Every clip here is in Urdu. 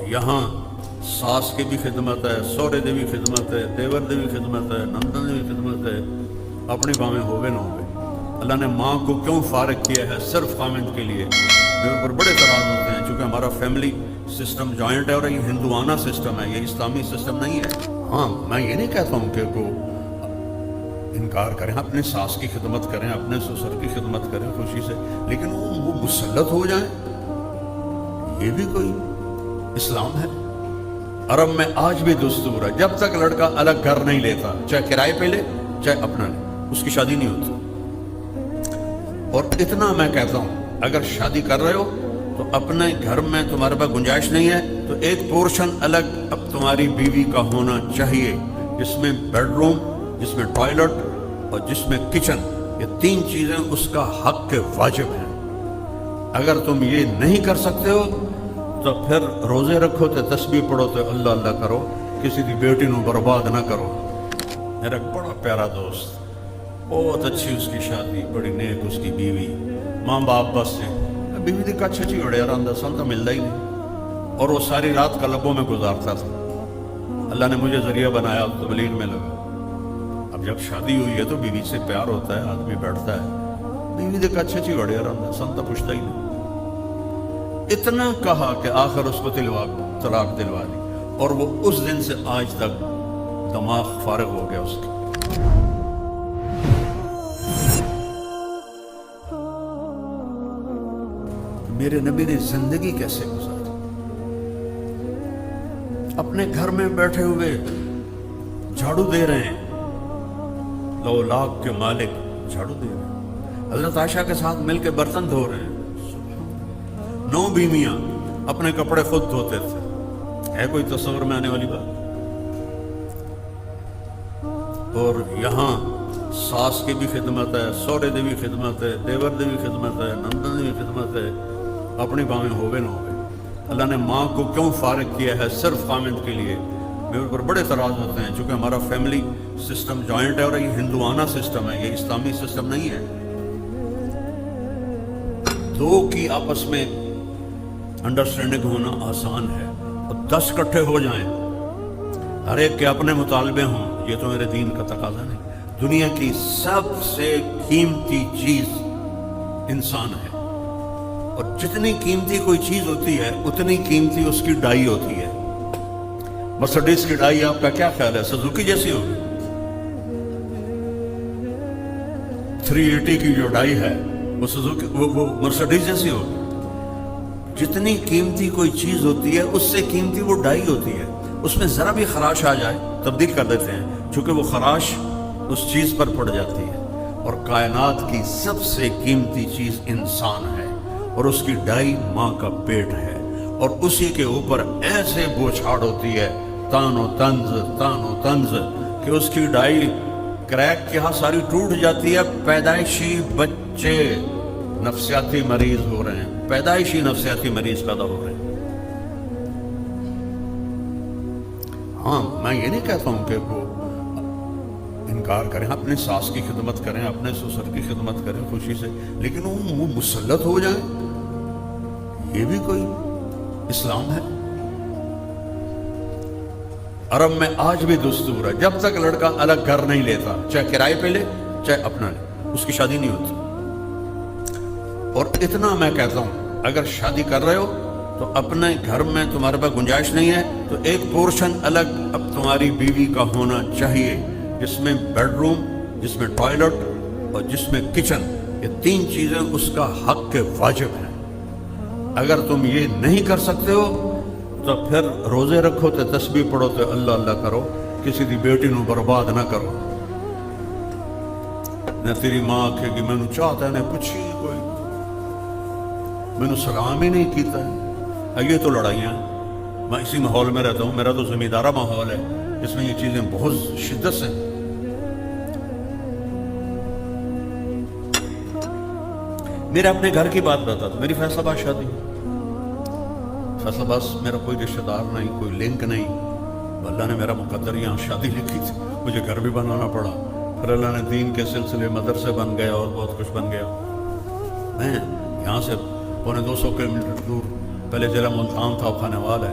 یہاں ساس کی بھی خدمت ہے, سہرے دی بھی خدمت ہے, دیور دی بھی خدمت ہے, نندن دی بھی خدمت ہے. اپنی باویں ہوگے نہ ہوگے, اللہ نے ماں کو کیوں فارغ کیا ہے؟ صرف خامند کے لیے. میرے اوپر بڑے اعتراض ہوتے ہیں چونکہ ہمارا فیملی سسٹم جوائنٹ ہے اور یہ ہندوانہ سسٹم ہے, یہ اسلامی سسٹم نہیں ہے. ہاں میں یہ نہیں کہتا ہوں کہ کو انکار کریں, اپنے ساس کی خدمت کریں, اپنے سسر کی خدمت کریں خوشی سے, لیکن وہ مسلط ہو جائیں, یہ بھی کوئی اسلام ہے؟ عرب میں آج بھی دستور ہے, جب تک لڑکا الگ گھر نہیں لیتا, چاہے کرائے پہ لے چاہے اپنا لے, اس کی شادی نہیں ہوتی. اور اتنا میں کہتا ہوں, اگر شادی کر رہے ہو تو اپنے گھر میں تمہارے پاس گنجائش نہیں ہے تو ایک پورشن الگ اب تمہاری بیوی کا ہونا چاہیے, جس میں بیڈ روم, جس میں ٹوائلٹ اور جس میں کچن, یہ 3 چیزیں اس کا حق کے واجب ہیں. اگر تم یہ نہیں کر سکتے ہو تو پھر روزے رکھو تے تسبیح پڑھو تے اللہ اللہ کرو, کسی کی بیٹی نو برباد نہ کرو. میرا بڑا پیارا دوست, بہت اچھی اس کی شادی, بڑی نیک اس کی بیوی, ماں باپ بس سے بیوی دی کچھ اچھی اڑیا رہا سن تو ملتا ہی نہیں, اور وہ ساری رات کلبوں میں گزارتا تھا. اللہ نے مجھے ذریعہ بنایا, تبلیغ میں لگا. اب جب شادی ہوئی ہے تو بیوی سے پیار ہوتا ہے, آدمی بیٹھتا ہے, بیوی دی کچھ اچھی اڑیا رہا سن تو پوچھتا ہی نہیں. اتنا کہا کہ آخر اس کو طلاق دلوا دی, اور وہ اس دن سے آج تک دماغ فارغ ہو گیا اس کا. میرے نبی نے زندگی کیسے گزاری؟ اپنے گھر میں بیٹھے ہوئے جھاڑو دے رہے ہیں, 9 لاکھ کے مالک جھاڑو دے رہے ہیں, حضرت عائشہ کے ساتھ مل کے برتن دھو رہے ہیں. 9 بیویاں اپنے کپڑے خود دھوتے تھے, ہے کوئی تصور میں آنے والی بات؟ اور یہاں ساس کی بھی خدمت ہے, سہرے دی بھی خدمت ہے, دیور دی بھی خدمت ہے, نندن دی بھی خدمت ہے. اپنی باویں ہوگے نہ ہوگے, اللہ نے ماں کو کیوں فارغ کیا ہے؟ صرف خامند کے لیے. میرے اوپر بڑے اعتراض ہوتے ہیں چونکہ ہمارا فیملی سسٹم جوائنٹ ہے اور یہ ہندوانہ سسٹم ہے, یہ اسلامی سسٹم نہیں ہے. 2 کی آپس میں انڈرسٹینڈنگ ہونا آسان ہے, اور 10 اکٹھے ہو جائیں, ہر ایک کے اپنے مطالبے ہوں, یہ تو میرے دین کا تقاضا نہیں. دنیا کی سب سے قیمتی چیز انسان ہے, اور جتنی قیمتی کوئی چیز ہوتی ہے اتنی قیمتی اس کی ڈائی ہوتی ہے. مرسڈیز کی ڈائی آپ کا کیا خیال ہے؟ سزوکی جیسی ہوگی. 380 کی جو ڈائی ہے وہ سزوکی وہ مرسڈیز جیسی ہوگی. جتنی قیمتی کوئی چیز ہوتی ہے اس سے قیمتی وہ ڈائی ہوتی ہے. اس میں ذرا بھی خراش آ جائے تبدیل کر دیتے ہیں, چونکہ وہ خراش اس چیز پر پڑ جاتی ہے. اور کائنات کی سب سے قیمتی چیز انسان ہے, اور اس کی ڈائی ماں کا پیٹ ہے, اور اسی کے اوپر ایسے بوچھاڑ ہوتی ہے, تان و طنز کہ اس کی ڈائی کریک کے ہاں ساری ٹوٹ جاتی ہے. پیدائشی بچے نفسیاتی مریض ہو رہے ہیں, پیدائشی نفسیاتی مریض پیدا ہو رہے ہیں. ہاں میں یہ نہیں کہتا ہوں کہ وہ انکار کریں, اپنے ساس کی خدمت کریں, اپنے سسر کی خدمت کریں خوشی سے, لیکن وہ مسلط ہو جائیں, یہ بھی کوئی اسلام ہے؟ عرب میں آج بھی دستور ہے, جب تک لڑکا الگ گھر نہیں لیتا, چاہے کرائے پہ لے چاہے اپنا لے, اس کی شادی نہیں ہوتی. اور اتنا میں کہتا ہوں, اگر شادی کر رہے ہو تو اپنے گھر میں تمہارے پاس گنجائش نہیں ہے تو ایک پورشن الگ اب تمہاری بیوی کا ہونا چاہیے, جس میں بیڈ روم, جس میں ٹوائلٹ اور جس میں کچن, یہ 3 چیزیں اس کا حق کے واجب ہیں. اگر تم یہ نہیں کر سکتے ہو تو پھر روزے رکھو تے تسبیح پڑھو تے اللہ اللہ کرو, کسی دی بیٹی نو برباد نہ کرو. نہ تیری ماں آکھے گی میں نو چاہتا ہے, نہ پوچھی کوئی, میں نو سلام ہی نہیں کیتا ہے. یہ تو لڑائیاں, میں اسی ماحول میں رہتا ہوں, میرا تو زمیندارہ ماحول ہے, اس میں یہ چیزیں بہت شدت سے. میرے اپنے گھر کی بات بتا تو میری فیصلہ آباد شادی, فیصلہ آباد میرا کوئی رشتہ دار نہیں, کوئی لنک نہیں, اللہ نے میرا مقدر یہاں شادی لکھی تھی, مجھے گھر بھی بنانا پڑا, پھر اللہ نے دین کے سلسلے مدرسے بن گیا اور بہت کچھ بن گیا. میں یہاں سے 250 کلومیٹر دور, پہلے ضلع ملتان تھا, خانہ وال ہے,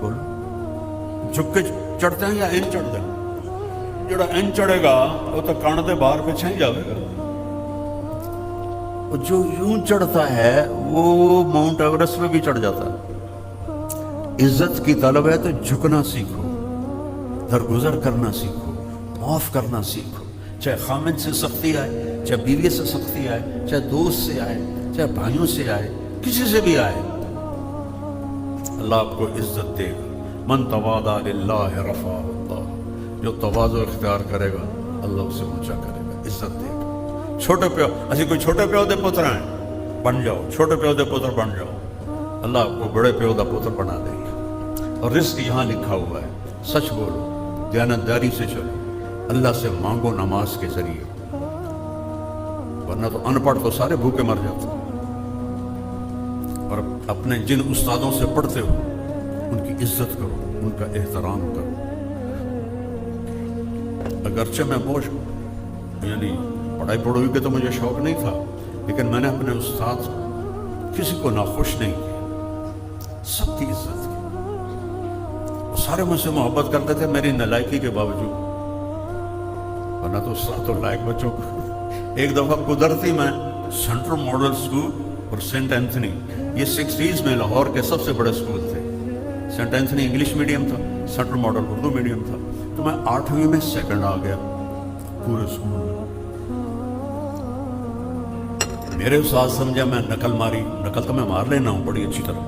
بولو جھک کے چڑھتے ہیں یا ان چڑھتے ہیں؟ جڑا ان چڑھے گا وہ تو کان دے باہر پیچھے ہی جاوے گا. جو یوں چڑھتا ہے وہ ماؤنٹ ایورسٹ پہ بھی چڑھ جاتا ہے. عزت کی طلب ہے تو جھکنا سیکھو, درگزر کرنا سیکھو, معاف کرنا سیکھو. چاہے خامد سے سختی آئے, چاہے بیوی سے سختی آئے, چاہے دوست سے آئے, چاہے بھائیوں سے آئے, کسی سے بھی آئے, اللہ آپ کو عزت دے گا. من تواضع للہ رفعہ اللہ, جو تواضع اختیار کرے گا اللہ اسے اونچا کرے گا, عزت دے گا. چھوٹے پیو اسی کوئی چھوٹے پیو دے پتر ہیں, بن جاؤ چھوٹے پیو دے پتر بن جاؤ, اللہ آپ کو بڑے پیو دا پتر بنا دے گا. اور رزق یہاں لکھا ہوا ہے, سچ بولو, دیانتداری سے چلو, اللہ سے مانگو نماز کے ذریعے, ورنہ تو ان پڑھ تو سارے بھوکے مر جاتے. اور اپنے جن استادوں سے پڑھتے ہو ان کی عزت کرو, ان کا احترام کرو. اگرچہ میں بوجھ یعنی پڑھائی پڑھوئی کے تو مجھے شوق نہیں تھا, لیکن میں نے اپنے استاد کسی کو ناخوش نہیں کیا, سب کی عزت کی. سارے مجھ سے محبت کرتے تھے میری نالائکی کے باوجود, ورنہ تو استاد تو لائق بچوں کو. ایک دفعہ قدرتی میں سینٹرل ماڈل اسکول اور سینٹ اینتھنی, یہ 60s میں لاہور کے سب سے بڑے اسکول تھے. سینٹ اینتھنی انگلش میڈیم تھا, سینٹرل ماڈل اردو میڈیم تھا. تو میں 8ویں میں سیکنڈ آ گیا پورے اسکول میں. میرے استاد سمجھا میں نقل ماری, نقل تو میں مار لینا ہوں بڑی اچھی طرح.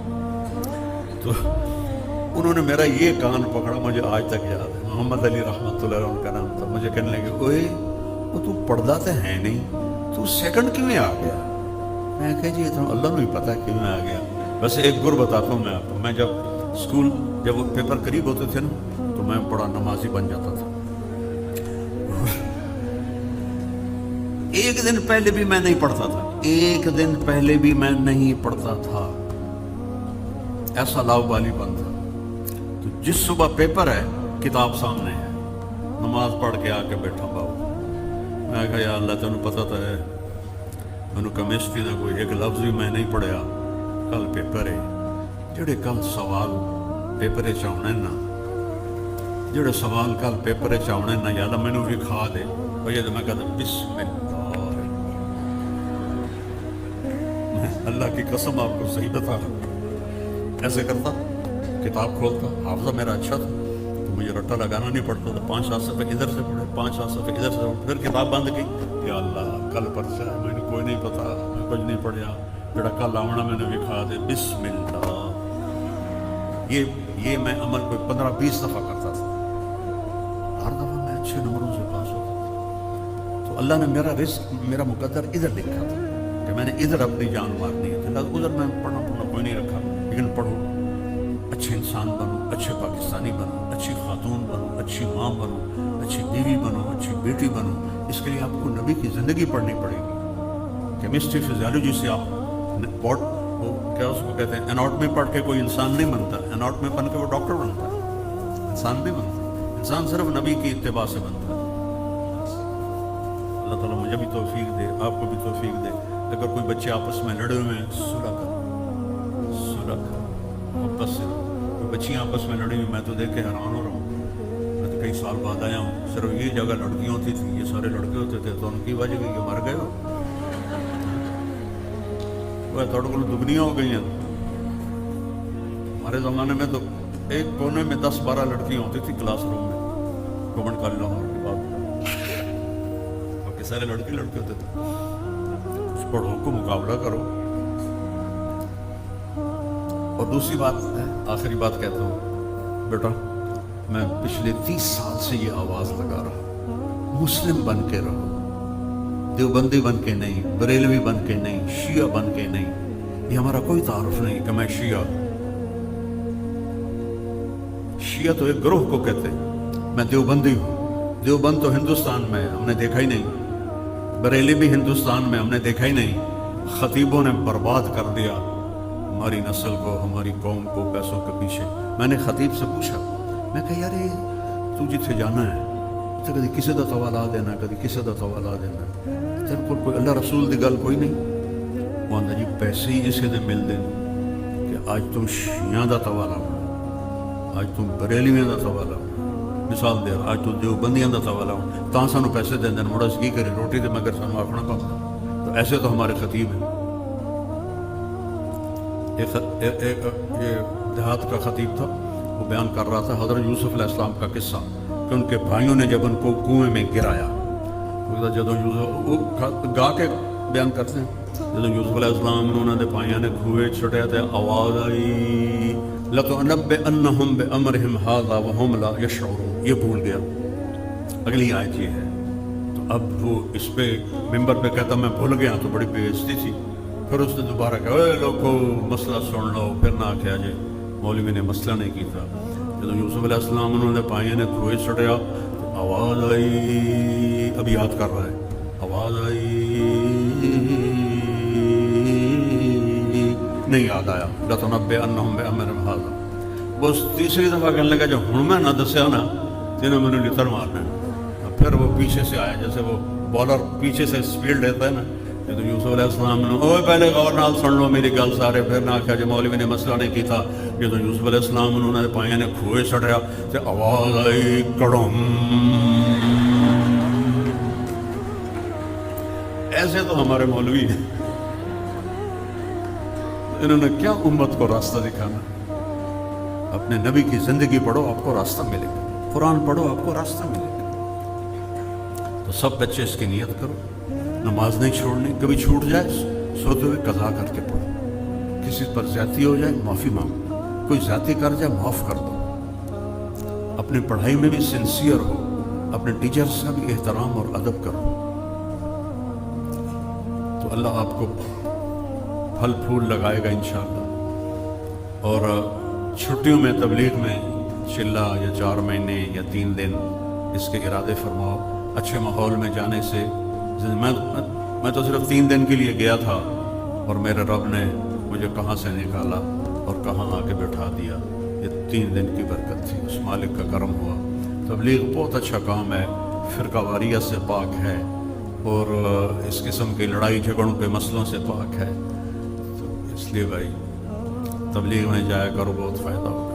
تو انہوں نے میرا یہ کان پکڑا, مجھے آج تک یاد ہے, محمد علی رحمۃ اللہ علیہ ان کا نام تھا. مجھے کہنے لگے اوئے وہ تو پڑھتا تو ہے نہیں, تو سیکنڈ کیوں آ گیا؟ میں کہا جی تو اللہ نے پتہ کیوں آ گیا. ویسے ایک گر بتاتا ہوں میں آپ کو, میں جب وہ پیپر قریب ہوتے تھے نا تو میں بڑا نمازی بن جاتا تھا. ایک دن پہلے بھی میں نہیں پڑھتا تھا, ایک دن پہلے بھی میں نہیں پڑھتا تھا, ایسا لاؤ بالی بن تھا. تو جس صبح پیپر ہے کتاب سامنے ہے, نماز پڑھ کے آ کے بیٹھا بابو. میں کہا یا اللہ تینوں پتہ تو ہے میں کیمسٹری کا کوئی ایک لفظ بھی میں نہیں پڑھیا, کل پیپر ہے. جڑے کل سوال پیپر چاہنے نا, جڑے سوال کل پیپر چاہنے نا, یا اللہ مینوں بھی کھا دے. بھائی تو میں کہتا بسم اللہ, اللہ کی قسم آپ کو صحیح بتا رہا ہوں, ایسے کرتا, کتاب کھولتا. حافظہ میرا اچھا تھا تو مجھے رٹا لگانا نہیں پڑتا تھا. 5-7 صفحے ادھر سے پڑھے, 5-7 صفحے ادھر سے پڑھے, پھر کتاب بند کی. یا اللہ کل پرچہ ہے, میں نے کوئی نہیں پتا, میں کچھ نہیں پڑھیا, جڑا کل آونا میں نے بھی کھا دے. بسم اللہ. یہ میں عمل کوئی 15-20 دفعہ کرتا تھا, ہر دفعہ میں اچھے نمبروں سے پاس ہوتا تھا. تو اللہ نے میرا رزق, میرا مقدر ادھر لکھا تھا کہ میں نے ادھر اپنی جان مارنی ہے. ادھر میں پڑھنا کوئی نہیں رکھا, لیکن پڑھو, اچھے انسان بنو, اچھے پاکستانی بنو, اچھی خاتون بنو, اچھی ماں بنو, اچھی بیوی بنو, اچھی بیٹی بنو. اس کے لیے آپ کو نبی کی زندگی پڑھنی پڑے گی. کیمسٹری فزیالوجی سے آپ کیا اس کو کہتے ہیں, اناٹمی پڑھ کے کوئی انسان نہیں بنتا. اناٹمی بن کے وہ ڈاکٹر بنتا ہے, انسان نہیں بنتا. انسان صرف نبی کی اتباع سے بنتا ہے. اللہ تعالیٰ مجھے بھی توفیق دے, آپ کو بھی توفیق دے. اگر کوئی بچے آپس میں لڑے ہوئے ہیں, صلح کرو, صلح کرو, محبت سے. کوئی بچیاں آپس میں لڑی ہوئی, میں تو دیکھ کے حیران ہو رہا ہوں. میں تو کئی سال بعد آیا ہوں, صرف یہ جگہ لڑکیاں ہوتی تھیں, یہ سارے لڑکے ہوتے تھے, تو ان کی وجہ کہ یہ مر گئے ہو, وہ تھوڑے کو دگنیاں ہو گئی ہیں. ہمارے زمانے میں تو ایک کونے میں 10-12 لڑکیاں ہوتی تھیں کلاس روم میں, گورنمنٹ کالج لاہور کے بعد, باقی سارے لڑکے ہوتے تھے. پڑھو کو مقابلہ کرو. اور دوسری بات ہے, آخری بات کہتا ہوں, بیٹا میں پچھلے 30 سال سے یہ آواز لگا رہا, مسلم بن کے رہو, دیوبندی بن کے نہیں, بریلوی بن کے نہیں, شیعہ بن کے نہیں. یہ ہمارا کوئی تعارف نہیں کہ میں شیعہ. شیعہ تو ایک گروہ کو کہتے ہیں, میں دیوبندی ہوں. دیوبند تو ہندوستان میں ہم نے دیکھا ہی نہیں, بریلی بھی ہندوستان میں ہم نے دیکھا ہی نہیں. خطیبوں نے برباد کر دیا ہماری نسل کو, ہماری قوم کو پیسوں کے پیچھے. میں نے خطیب سے پوچھا, میں کہا یار تو جتھے جانا ہے تو کدی کسی دا توالا دینا, کدی کسی دا توالا دینا, تیرے کو کوئی اللہ رسول دی گل کوئی نہیں. وہ آندا جی پیسے ہی اسے دے مل دیں کہ آج تم شیعہ دا توالا. اج تم بریلیاں کا سوال ہے مثال دے اج تو دیوبندیاں کا سوال ہے تو سانو پیسے دیں مڑ اِس کی کریں روٹی تو مگر سانو آخنا پڑتا تو ایسے تو ہمارے خطیب ہیں یہ دیہات کا خطیب تھا وہ بیان کر رہا تھا حضرت یوسف علیہ السلام کا قصہ کہ ان کے بھائیوں نے جب ان کو کنویں میں گرایا جدو یوسف وہ گا کے بیان کرتے ہیں جدو یوسف علیہ السلام انہوں نے بھائیوں نے کنویں چھٹیا تو آواز آئی لَتُنَبِّئَنَّهُمْ بِأَمْرِهِمْ هَذَا وَهُمْ لَا يَشْعُرُونَ یہ بھول گیا اگلی آیت یہ ہے تو اب وہ اس پہ ممبر پہ کہتا میں بھول گیا تو بڑی بے عزتی تھی پھر اس نے دوبارہ کہا اے لوگو مسئلہ سن لو پھر نہ آخیا جائے مولوی نے مسئلہ نہیں کی تھا جب یوسف علیہ السلام انہوں نے پائیے نے کھوئے چھڑیا تو آواز آئی اب یاد کر رہا ہے آواز آئی نہیں یاد آیا لَتُنَبِّئَنَّهُمْ بِأَمْرِهِمْ هَذَا بس تیسری دفعہ کہنے لگا جب ہوں میں نہ دسیا نا تو انہوں نے لتر مارنا پھر وہ پیچھے سے آیا جیسے وہ بالر پیچھے سے سپیڈ لیتا ہے نا تو یوسف علیہ السلام نے اوہ پہلے غور نال سن لو میری گل سارے پھر نہ آخیا جی مولوی نے مسئلہ نہیں کی تھا جب یوسف علیہ السلام انہوں نے پائیاں نے کھوئے چڑھیا تو آواز آئی کڑم ایسے تو ہمارے مولوی ہیں انہوں نے کیا امت کو راستہ دکھانا اپنے نبی کی زندگی پڑھو آپ کو راستہ ملے گا قرآن پڑھو آپ کو راستہ ملے گا تو سب بچے اس کی نیت کرو نماز نہیں چھوڑنی کبھی چھوٹ جائے سوتے ہوئے قضا کر کے پڑھو کسی پر زیادتی ہو جائے معافی مانگو کوئی زیادتی کر جائے معاف کر دو اپنی پڑھائی میں بھی سنسیئر ہو اپنے ٹیچرز کا بھی احترام اور ادب کرو تو اللہ آپ کو پھل پھول لگائے گا انشاءاللہ اور چھٹیوں میں تبلیغ میں چلا یا 4 مہینے یا 3 دن اس کے ارادے فرماؤ اچھے ماحول میں جانے سے میں تو صرف 3 دن کے لیے گیا تھا اور میرے رب نے مجھے کہاں سے نکالا اور کہاں آ کے بٹھا دیا یہ 3 دن کی برکت تھی اس مالک کا کرم ہوا تبلیغ بہت اچھا کام ہے فرقہ واریت سے پاک ہے اور اس قسم کی لڑائی جھگڑوں کے مسئلوں سے پاک ہے تو اس لیے بھائی تبلیغ میں جایا کرو بہت فائدہ ہوگا